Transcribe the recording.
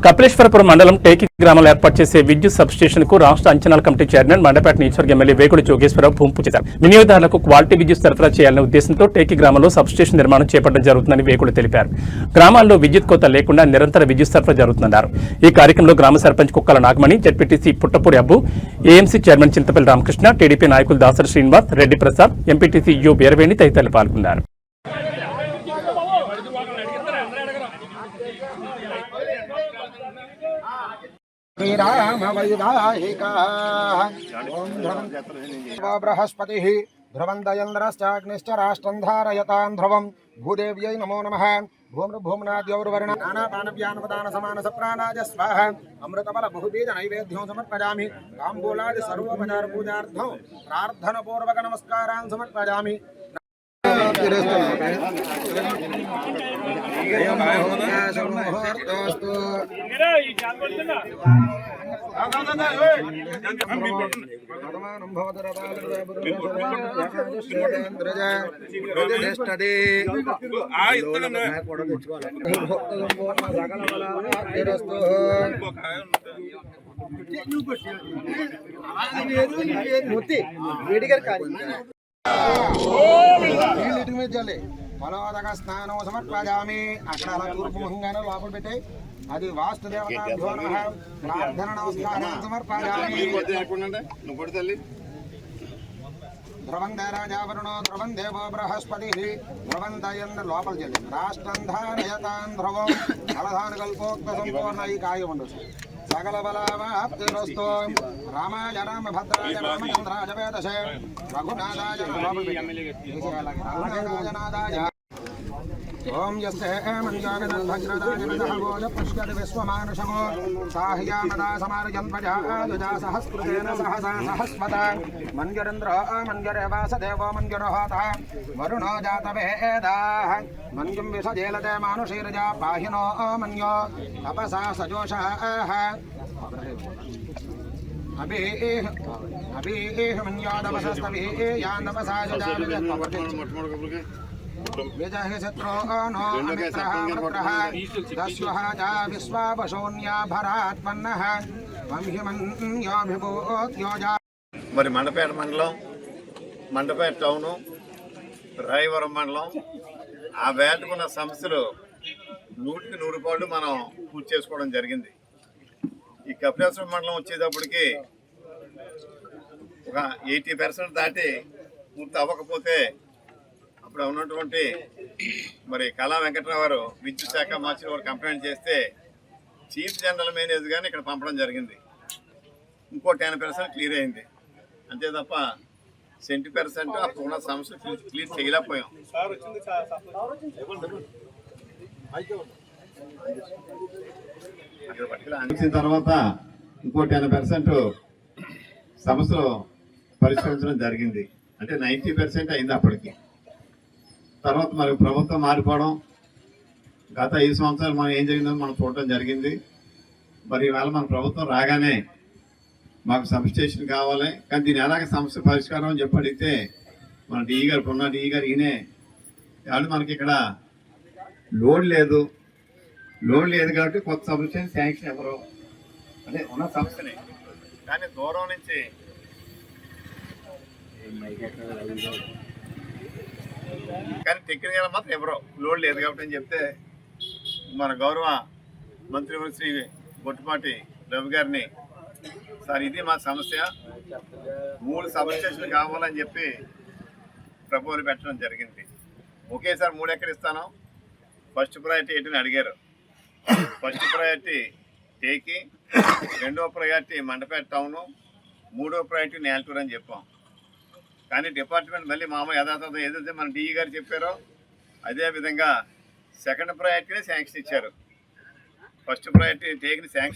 కపిలేశ్వరపురం మండలం టేకి గ్రామంలో ఏర్పాటు చేసే విద్యుత్ సబ్స్టేషన్ కు రాష్ట్ర అంచనాల కమిటీ చైర్మన్ మండపేట నియోజకవర్గ ఎమ్మెల్యే వేగుల జోగేశ్వరరావు భూమి పూజ చేశారు. వినియోగదారులకు క్వాలిటీ విద్యుత్ సరఫరా చేయాలనే ఉద్దేశంతో టేకి గ్రామంలో సబ్స్టేషన్ నిర్మాణం చేపట్టడం జరుగుతుందని వేగుల తెలిపారు. గ్రామాల్లో విద్యుత్ కోత లేకుండా నిరంతర విద్యుత్ సరఫరా జరుగుతుందన్నారు. ఈ కార్యక్రమంలో గ్రామ sarpanch Kukkala Nagamani, ZPTC Puttapudi Abbu, AMC chairman Chintapalli Ramakrishna, TDP నాయకులు దాసరి శ్రీనివాస్, రెడ్డి ప్రసాద్, ఎంపీటీసీ యు వీరవేణి తదితరులు పాల్గొన్నారు. बृहस्पति ध्रुवंदयन्द्रश्चाग्निश्च राष्ट्रं धारयतां ध्रुवं भूदेव्यै नमो नमः। भूमृभूम्नाद्यौर्वर्ण नानापानव्यानपदान समानस प्राणाय स्वाहा। अमृतबल बहुबीज नैवेद्यों समर्पयामि। ताम्बूलादि सर्वोपचार पूजार्थं प्रार्थनापूर्वक नमस्कारान् समर्पयामि। ఫలోదక స్నానం సమర్పయామి. అక్కడ అలా తూర్పు ముఖంగానే లోపల పెట్టి అది వాస్తుదేవతాభ్యో నమః ప్రార్థన నమస్కారాన్ని సమర్పయామి. ధ్రువందే రాజావరుణో ధ్రువం దేవో బృహస్పతి ధ్రువందయంద లోపల చెల్లి రాష్ట్రం ధారయతాం ధ్రువం ఫలధాన కల్పోక్త సంపూర్ణ ఈ కాయ ఉండదు. సకల బలవాప్తిరస్తు. రామాయ రామభద్రాయ రామచంద్రాయ వేదశే రఘునాథాయ నాదాయ. ఓం యస్తే మంజాగదభద్రదాయ పుష్కరి విశ్వమానుషమో సాహ్యామదా సమారజన్పజా సహస్కృతేన సహసా సహస్వత. మంజరేంద్ర మంజరే వాసదేవో మంజురహోత వరుణో జాతవేదాః. మంజుం విషజేలతే మానుషీరజా పాహినో మన్యో తపసా సజోషాః. అభిః మన్యోదపసస్తభిః యాందపసా విజహి శత్రో నో అమిత్రః వృత్రః దస్వః చ విశ్వావశూన్యాభరాత్మన్నః వంహిమన్యోభిభూత్యోజా. మరి మండపేట మండలం, మండపేట టౌను, రాయవరం మండలం ఆ వేటకున్న సమస్యలు 100కి 100 రూపాయలు మనం పూర్తి చేసుకోవడం జరిగింది. ఈ కపిలేశ్వరం మండలం వచ్చేటప్పటికి ఒక 80% దాటి పూర్తి అవ్వకపోతే అప్పుడు ఉన్నటువంటి మరి కళా వెంకట్రావు గారు విద్యుత్ శాఖ మార్చిన వారు కంప్లైంట్ చేస్తే చీఫ్ జనరల్ మేనేజర్ గారిని ఇక్కడ పంపడం జరిగింది. ఇంకో 10% క్లియర్ అయింది. అంతే తప్ప 70% అప్పుడు ఉన్న సమస్య క్లియర్ చేయలేకపోయాం. అక్కడ పట్టుకుని అందించిన తర్వాత ఇంకో 10% సమస్యలు పరిష్కరించడం జరిగింది. అంటే 90% అయింది అప్పటికి. తర్వాత మరి ప్రభుత్వం మారిపోవడం, గత 5 సంవత్సరాలు మనం ఏం జరిగిందో మనం చూడటం జరిగింది. మరి ఇవాళ మన ప్రభుత్వం రాగానే మాకు సబ్స్టేషన్ కావాలి, కానీ దీని ఎలాగ సమస్య పరిష్కారం అని చెప్పి అడిగితే మన డిఈ గారు ఉన్న డిఈ గారు ఈయనే వాళ్ళు మనకి ఇక్కడ లోడ్ లేదు కాబట్టి కొత్త సబ్స్టేషన్ శాంక్షన్ ఎవరు అదే ఉన్న సమస్యనే, కానీ దూరం నుంచి కానీ టెక్నికల్ మాత్రం ఎవరో లోడ్ లేదు కాబట్టి అని చెప్తే మన గౌరవ మంత్రి శ్రీ బొట్టుపాటి రవి గారిని, సార్ ఇది మా సమస్య 3 సబ్స్టేషన్లు కావాలని చెప్పి ప్రపోజల్ పెట్టడం జరిగింది. ఒకేసారి 3 ఎక్కడ ఇస్తాను, ఫస్ట్ ప్రయారిటీ ఏంటని అడిగారు. ఫస్ట్ ప్రయారిటీ టేకి, 2వ ప్రయారిటీ మండపేట టౌను, 3వ ప్రయారిటీ నేల్టూర్ అని చెప్పాం. కానీ డిపార్ట్మెంట్ మళ్ళీ మామూలు యథాతథం ఏదైతే మన డిఈ గారు చెప్పారో అదేవిధంగా సెకండ్ ప్రయారిటీనే శాంక్షన్ ఇచ్చారు. ఫస్ట్ ప్రయారిటీ టేక్ని శాంక్షన్